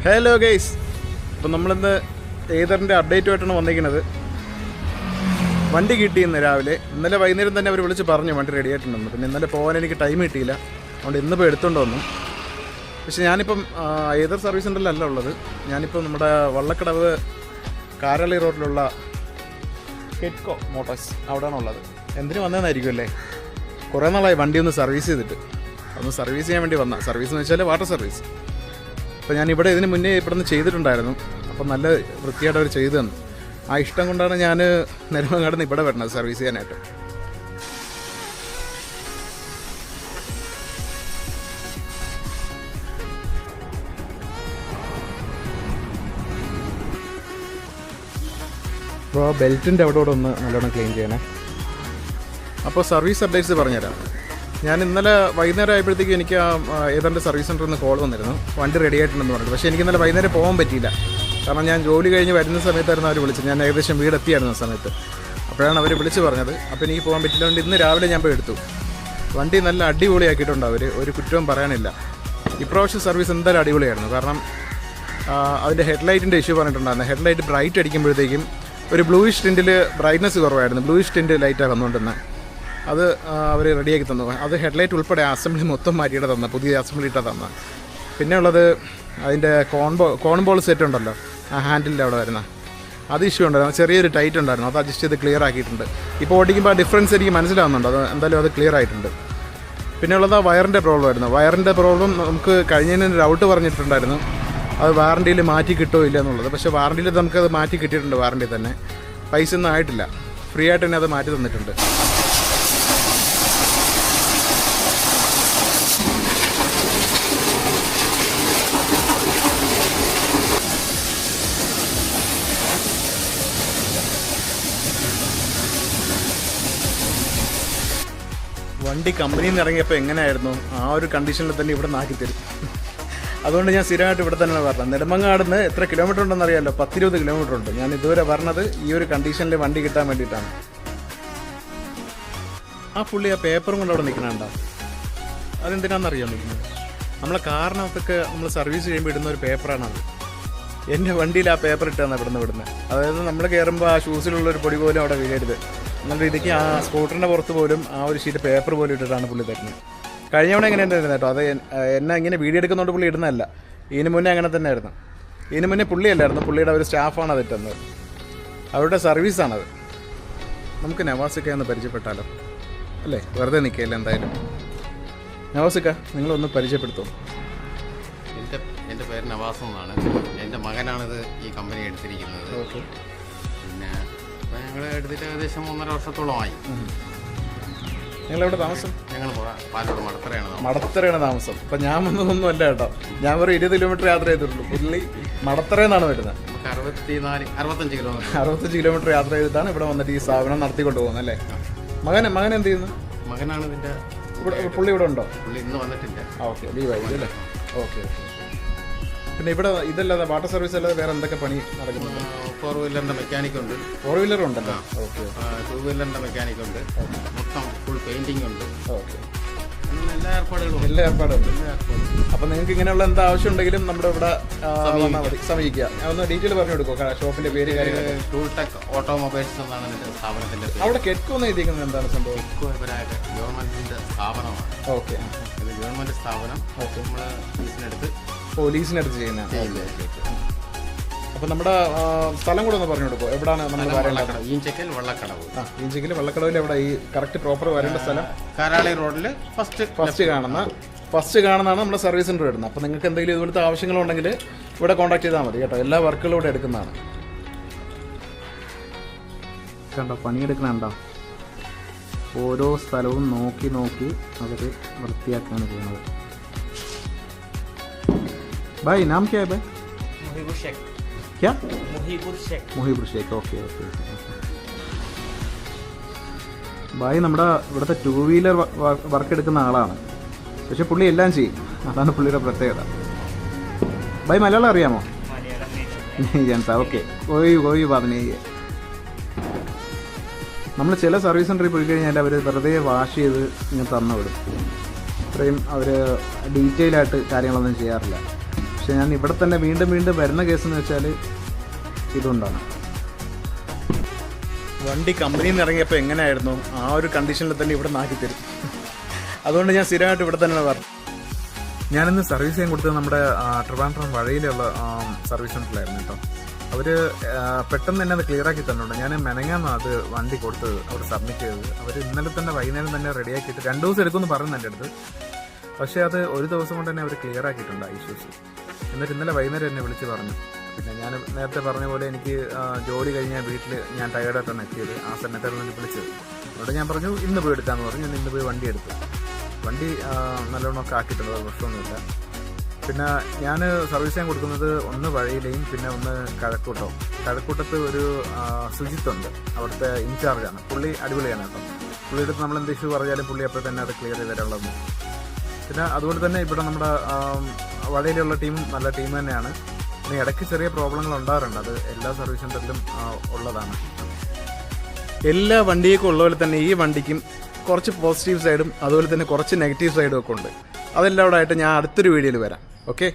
Hello guys, അപ്പം നമ്മളിന്ന് ഏതറിൻ്റെ അപ്ഡേറ്റുമായിട്ടാണ് വന്നിരിക്കുന്നത്. വണ്ടി കിട്ടിയിന്ന് രാവിലെ. ഇന്നലെ വൈകുന്നേരം തന്നെ അവർ വിളിച്ച് പറഞ്ഞു വണ്ടി റെഡി ആയിട്ടുണ്ടെന്ന്. പിന്നെ ഇന്നലെ പോകാൻ എനിക്ക് ടൈം കിട്ടിയില്ല, അതുകൊണ്ട് ഇന്നിപ്പോൾ എടുത്തുകൊണ്ട് വന്നു. പക്ഷേ ഞാനിപ്പം ഏതർ സർവീസ് സെൻ്ററിലല്ല ഉള്ളത്. ഞാനിപ്പോൾ നമ്മുടെ വള്ളക്കടവ് കാരളി റോഡിലുള്ള കെറ്റ്കോ മോട്ടോഴ്സ് അവിടെയാണ് ഉള്ളത്. എന്തിനു വന്നതെന്നായിരിക്കും അല്ലേ? കുറേ നാളായി വണ്ടി ഒന്ന് സർവീസ് ചെയ്തിട്ട്. അതൊന്ന് സർവീസ് ചെയ്യാൻ വേണ്ടി വന്ന. സർവീസ് എന്ന് വെച്ചാൽ വാട്ടർ സർവീസ്. അപ്പോൾ ഞാൻ ഇവിടെ ഇതിന് മുന്നേ ഇവിടെ നിന്ന് ചെയ്തിട്ടുണ്ടായിരുന്നു. അപ്പം നല്ല വൃത്തിയായിട്ട് അവർ ചെയ്തു തന്നു. ആ ഇഷ്ടം കൊണ്ടാണ് ഞാൻ നെടുമങ്ങാട് നിന്ന് ഇവിടെ വരുന്നത് സർവീസ് ചെയ്യാനായിട്ട്. അപ്പോൾ ബെൽറ്റിൻ്റെ അവിടെ ഒന്ന് നല്ലോണം ക്ലീൻ ചെയ്യണേ. അപ്പോൾ സർവീസ് അപ്ഡേറ്റ്സ് പറഞ്ഞുതരാം. ഞാൻ ഇന്നലെ വൈകുന്നേരം ആയപ്പോഴത്തേക്കും എനിക്ക് ഏതാണ്ട് സർവീസ് സെൻ്ററിൽ നിന്ന് കോൾ വന്നിരുന്നു, വണ്ടി റെഡി ആയിട്ടുണ്ടെന്ന് പറഞ്ഞിട്ട്. പക്ഷേ എനിക്ക് ഇന്നലെ വൈകുന്നേരം പോകാൻ പറ്റിയില്ല. കാരണം ഞാൻ ജോലി കഴിഞ്ഞ് വരുന്ന സമയത്തായിരുന്നു അവർ വിളിച്ചത്. ഞാൻ ഏകദേശം വീടെത്തിയായിരുന്നു ആ സമയത്ത്. അപ്പോഴാണ് അവർ വിളിച്ച് പറഞ്ഞത്. അപ്പോൾ എനിക്ക് പോകാൻ പറ്റില്ല. അതുകൊണ്ട് ഇന്ന് രാവിലെ ഞാൻ പോയി എടുത്തു. വണ്ടി നല്ല അടിപൊളിയാക്കിയിട്ടുണ്ട് അവർ, ഒരു കുറ്റവും പറയാനില്ല. ഇപ്രാവശ്യം സർവീസ് എന്തായാലും അടിപൊളിയായിരുന്നു. കാരണം അതിൻ്റെ ഹെഡ്ലൈറ്റിൻ്റെ ഇഷ്യൂ പറഞ്ഞിട്ടുണ്ടായിരുന്നു. ഹെഡ്ലൈറ്റ് ബ്രൈറ്റ് അടിക്കുമ്പോഴത്തേക്കും ഒരു ബ്ലൂയിഷ് ടിൻറ്റിൽ ബ്രൈറ്റ്നസ് കുറവായിരുന്നു. ബ്ലൂയിഷ് ടിൻറ്റ് ലൈറ്റാണ് വന്നുകൊണ്ടിരുന്നത്. അത് അവർ റെഡിയാക്കി തന്നു. അത് ഹെഡ്ലൈറ്റ് അസംബ്ലി മൊത്തം മാറ്റിയിട്ട് തന്ന, പുതിയ അസംബ്ലി ഇട്ടാണ് തന്ന. പിന്നെ ഉള്ളത് അതിൻ്റെ കോൺബോൾ സെറ്റ് ഉണ്ടല്ലോ, ആ ഹാൻഡിലിൻ്റെ അവിടെ വരുന്ന, അത് ഇഷ്യൂ ഉണ്ടായിരുന്നു. ചെറിയൊരു ടൈറ്റ് ഉണ്ടായിരുന്നു. അത് അഡ്ജസ്റ്റ് ചെയ്ത് ക്ലിയർ ആക്കിയിട്ടുണ്ട്. ഇപ്പോൾ ഓടിക്കുമ്പോൾ ആ ഡിഫറൻസ് എനിക്ക് മനസ്സിലാവുന്നുണ്ട്. അത് എന്തായാലും അത് ക്ലിയർ ആയിട്ടുണ്ട്. പിന്നെ ഉള്ളത് ആ വയറിൻ്റെ പ്രോബ്ലം ആയിരുന്നു. വയറിൻ്റെ പ്രോബ്ലം നമുക്ക് കഴിഞ്ഞതിന് ഡൗട്ട് പറഞ്ഞിട്ടുണ്ടായിരുന്നു, അത് വാറണ്ടിയിൽ മാറ്റി കിട്ടുമോ ഇല്ല എന്നുള്ളത്. പക്ഷേ വാറണ്ടിയിൽ നമുക്കത് മാറ്റി കിട്ടിയിട്ടുണ്ട്. വാറണ്ടി തന്നെ പൈസ ഒന്നും ആയിട്ടില്ല, ഫ്രീ ആയിട്ട് തന്നെ അത് മാറ്റി തന്നിട്ടുണ്ട്. വണ്ടി കമ്പനിയിൽ നിന്ന് ഇറങ്ങിയപ്പോൾ എങ്ങനെയായിരുന്നു ആ ഒരു കണ്ടീഷനിൽ തന്നെ ഇവിടെ നാക്കി തരും. അതുകൊണ്ട് ഞാൻ സ്ഥിരമായിട്ട് ഇവിടെ തന്നെയാണ് പറഞ്ഞത്. നെടുമങ്ങാട് നിന്ന് എത്ര കിലോമീറ്റർ ഉണ്ടെന്ന് അറിയാമല്ലോ, 10-20 കിലോമീറ്റർ ഉണ്ട്. ഞാൻ ഇതുവരെ പറഞ്ഞത് ഈ ഒരു കണ്ടീഷനിൽ വണ്ടി കിട്ടാൻ വേണ്ടിയിട്ടാണ്. ആ പുള്ളി ആ പേപ്പറും കൊണ്ട് അവിടെ നിൽക്കണുണ്ടോ? അതെന്തിനാണെന്നറിയാൻ നിൽക്കുന്നത്? നമ്മളെ കാറിനകത്തൊക്കെ നമ്മൾ സർവീസ് ചെയ്യുമ്പോൾ ഇടുന്ന ഒരു പേപ്പറാണത്. എൻ്റെ വണ്ടിയിൽ ആ പേപ്പർ ഇട്ടാണ് ഇവിടുന്ന്. അതായത് നമ്മൾ കയറുമ്പോൾ ആ ഷൂസിലുള്ളൊരു പൊടി പോലും അവിടെ വീഴരുത് എന്നുള്ള രീതിക്ക് ആ സ്കൂട്ടറിൻ്റെ പുറത്ത് പോലും ആ ഒരു ഷീറ്റ് പേപ്പർ പോലും ഇട്ടിട്ടാണ് പുള്ളി തരുന്നത്. കഴിഞ്ഞവണ എങ്ങനെ ഉണ്ടായിരുന്നു കേട്ടോ. അത് എന്നെ ഇങ്ങനെ വീഡിയോ എടുക്കുന്നതുകൊണ്ട് പുള്ളി ഇടുന്നതല്ല. ഇതിന് മുന്നേ അങ്ങനെ തന്നെ ആയിരുന്നു. ഇതിന് മുന്നേ പുള്ളിയല്ലായിരുന്നു, പുള്ളിയുടെ ഒരു സ്റ്റാഫാണ് അത് ഇട്ടുന്നത്. അവരുടെ സർവീസാണത്. നമുക്ക് നവാസിക്ക ഒന്ന് പരിചയപ്പെട്ടാലോ അല്ലേ? വെറുതെ നിൽക്കുകയല്ലേ എന്തായാലും. നവാസിക്ക, നിങ്ങളൊന്ന് പരിചയപ്പെടുത്തോ? എൻ്റെ പേര് നവാസ് എന്നാണ്. എൻ്റെ മകനാണിത് ഈ കമ്പനി എടുത്തിരിക്കുന്നത്. ഓക്കെ. പിന്നെ ഞങ്ങൾ എടുത്തിട്ട് ഏകദേശം 1.5 വർഷത്തോളമായി. നിങ്ങളെവിടെ താമസം? ഞങ്ങൾ പാലോട് മടത്തറയാണ് മടത്തറയാണ് താമസം. അപ്പം ഞാൻ വന്നതൊന്നും അല്ല കേട്ടോ. ഞാൻ ഒരു 20 കിലോമീറ്റർ യാത്ര ചെയ്തിട്ടുള്ളൂ. പുള്ളി മടത്തറയെന്നാണ് വരുന്നത്. നമുക്ക് 65 കിലോമീറ്റർ 65 കിലോമീറ്റർ യാത്ര ചെയ്തിട്ടാണ് ഇവിടെ വന്നിട്ട് ഈ സ്ഥാപനം നടത്തിക്കൊണ്ട് പോകുന്നത് അല്ലേ? മകൻ എന്ത് ചെയ്യുന്നു? മകനാണ് ഇതിൻ്റെ. പുള്ളി ഇവിടെ ഉണ്ടോ? പുള്ളി ഇന്ന് വന്നിട്ടില്ല. ഓക്കെ, ലീവായി അല്ലേ? ഓക്കെ. പിന്നെ ഇവിടെ ഇതല്ലാതെ വാട്ടർ സർവീസ് അല്ലാതെ വേറെ എന്തൊക്കെ പണി നടക്കുന്നുണ്ട്? 4 വീലറിൻ്റെ മെക്കാനിക് ഉണ്ട്. 4 വീലറും ഉണ്ടല്ലോ. ഓക്കെ. 2 വീലറിൻ്റെ മെക്കാനിക് ഉണ്ട്. മൊത്തം ഫുൾ പെയിൻറ്റിംഗ് ഉണ്ട്. ഓക്കെ. എല്ലാ ഏർപ്പാടുകളും എല്ലാ ഏർപ്പാടും. അപ്പം നിങ്ങൾക്ക് ഇങ്ങനെയുള്ള എന്താ ആവശ്യം ഉണ്ടെങ്കിലും നമ്മുടെ ഇവിടെ സമീപിക്കുക. ഒന്ന് ഡീറ്റെയിൽ പറഞ്ഞു കൊടുക്കുക, ഷോപ്പിന്റെ പേര്, കാര്യങ്ങൾ. ടൂൾ ടെക് ഓട്ടോമൊബൈൽസ് എന്നാണ് ഇതിൻ്റെ സ്ഥാപനത്തിൻ്റെ പേര്. അവിടെ കെറ്റ്കോ എന്ന് എഴുതിയിരിക്കുന്നത് എന്താണ് സംഭവം? ഗവൺമെന്റിന്റെ സ്ഥാപനമാണ്. ഓക്കെ. ഇത് ഗവൺമെന്റ് സ്ഥാപനം. നമ്മൾ പോലീസിനടുത്ത് ചെയ്യുന്നതാണ്. അപ്പം നമ്മുടെ സ്ഥലം കൂടെ ഒന്ന് പറഞ്ഞു കൊടുക്കുമോ? എവിടെയാണ് നമ്മൾ വരേണ്ടത്? ഈഞ്ചക്കൽ വള്ളക്കടവ്. ഈഞ്ചക്കൽ വള്ളക്കടവിൽ എവിടെ ഈ കറക്റ്റ് പ്രോപ്പർ വരേണ്ട സ്ഥലം? കാരാളി റോഡിൽ ഫസ്റ്റ് കാണുന്നതാണ് നമ്മുടെ സർവീസ് സെൻ്റർ വരുന്നത്. അപ്പോൾ നിങ്ങൾക്ക് എന്തെങ്കിലും ഇതുപോലത്തെ ആവശ്യങ്ങളുണ്ടെങ്കിൽ ഇവിടെ കോൺടാക്ട് ചെയ്താൽ മതി കേട്ടോ. എല്ലാ വർക്കുകളും ഇവിടെ എടുക്കുന്നതാണ്. കണ്ടോ പണിയെടുക്കണുണ്ടോ? ഓരോ സ്ഥലവും നോക്കി അവർ വൃത്തിയാക്കുകയാണ് ചെയ്യുന്നത്. भाई नाम क्या है भाई? मुहीबुर शेख. क्या? मुहीबुर शेख. ഓക്കെ. ഭായി നമ്മുടെ ഇവിടുത്തെ 2 വീലർ വർക്ക് എടുക്കുന്ന ആളാണ്. പക്ഷെ പുള്ളി എല്ലാം ചെയ്യും. അതാണ് പുള്ളിയുടെ പ്രത്യേകത. ഭായി മലയാളം അറിയാമോ? ജനത. ഓക്കെ. കോയി പറഞ്ഞു. നമ്മൾ ചില സർവീസ് സെൻ്ററിൽ പോയി കഴിഞ്ഞാൽ അവർ വെറുതെ വാഷ് ചെയ്ത് ഇങ്ങനെ തന്നു വിടും. അത്രയും അവർ ഡീറ്റെയിലായിട്ട് കാര്യങ്ങളൊന്നും ചെയ്യാറില്ല. പക്ഷെ ഞാൻ ഇവിടെ തന്നെ വീണ്ടും വീണ്ടും വരുന്ന കേസെന്ന് വെച്ചാൽ ഇതുകൊണ്ടാണ്. വണ്ടി കമ്പനിയിൽ നിന്ന് ഇറങ്ങിയപ്പോൾ എങ്ങനെയായിരുന്നു ആ ഒരു കണ്ടീഷനിൽ തന്നെ ഇവിടെ നാക്കി തരും. അതുകൊണ്ട് ഞാൻ സ്ഥിരമായിട്ട് ഇവിടെ തന്നെ പറഞ്ഞു. ഞാനിന്ന് സർവീസ് ചെയ്യാൻ കൊടുത്തത് നമ്മുടെ ട്രിവാൻഡ്രം വഴിയിലുള്ള സർവീസ് സെൻ്ററിലായിരുന്നു കേട്ടോ. അവർ പെട്ടെന്ന് തന്നെ അത് ക്ലിയർ ആക്കി തന്നിട്ടുണ്ട്. ഞാൻ മെനങ്ങാന്ന് അത് വണ്ടി കൊടുത്തത് അവിടെ സബ്മിറ്റ് ചെയ്തത്. അവർ ഇന്നലെ തന്നെ വൈകുന്നേരം തന്നെ റെഡിയാക്കിയിട്ട് 2 ദിവസം എടുക്കുമെന്ന് പറഞ്ഞു എൻ്റെ അടുത്ത്. പക്ഷേ അത് ഒരു ദിവസം കൊണ്ട് തന്നെ അവർ ക്ലിയർ ആക്കിയിട്ടുണ്ട് ആ ഇഷ്യൂസ്. എന്നിട്ട് ഇന്നലെ വൈകുന്നേരം എന്നെ വിളിച്ച് പറഞ്ഞു. പിന്നെ ഞാൻ നേരത്തെ പറഞ്ഞ പോലെ എനിക്ക് ജോലി കഴിഞ്ഞാൽ വീട്ടിൽ ഞാൻ ടയേർഡായിട്ടാണ് എത്തിയത്. ആ സമയത്താണ് എന്നെ വിളിച്ചത്. അതുകൊണ്ട് ഞാൻ പറഞ്ഞു ഇന്ന് പോയി എടുക്കാമെന്ന് പറഞ്ഞു. ഞാൻ ഇന്ന് പോയി വണ്ടി എടുത്തു. വണ്ടി നല്ലോണമൊക്കെ ആക്കിയിട്ടുണ്ട്, പ്രശ്നമൊന്നുമില്ല. പിന്നെ ഞാൻ സർവീസ് ചെയ്യാൻ കൊടുക്കുന്നത് ഒന്ന് വഴിയിലെയും പിന്നെ ഒന്ന് കഴക്കൂട്ടത്ത് ഒരു സുജിത്തുണ്ട്, അവിടുത്തെ ഇൻചാർജാണ്. പുള്ളി അടിപൊളിയാണ് കേട്ടോ. പുള്ളിയുടെ അടുത്ത് നമ്മൾ എന്ത് ഇഷ്യൂ പറഞ്ഞാലും പുള്ളി അപ്പോൾ തന്നെ അത് ക്ലിയർ ചെയ്ത് തരാനുള്ളത്. പിന്നെ അതുകൊണ്ട് തന്നെ ഇവിടെ നമ്മുടെ വഴിയിലുള്ള ടീമും നല്ല ടീം തന്നെയാണ്. പിന്നെ ഇടയ്ക്ക് ചെറിയ പ്രോബ്ലങ്ങൾ ഉണ്ടാകാറുണ്ട്, അത് എല്ലാ സർവീസ് സെൻ്ററിലും ഉള്ളതാണ്. എല്ലാ വണ്ടിയൊക്കെ ഉള്ള പോലെ തന്നെ ഈ വണ്ടിക്കും കുറച്ച് പോസിറ്റീവ് സൈഡും അതുപോലെ തന്നെ കുറച്ച് നെഗറ്റീവ് സൈഡും ഒക്കെ ഉണ്ട്. അതെല്ലാം കൂടെ ആയിട്ട് ഞാൻ അടുത്തൊരു വീഡിയോയിൽ വരാം. ഓക്കെ.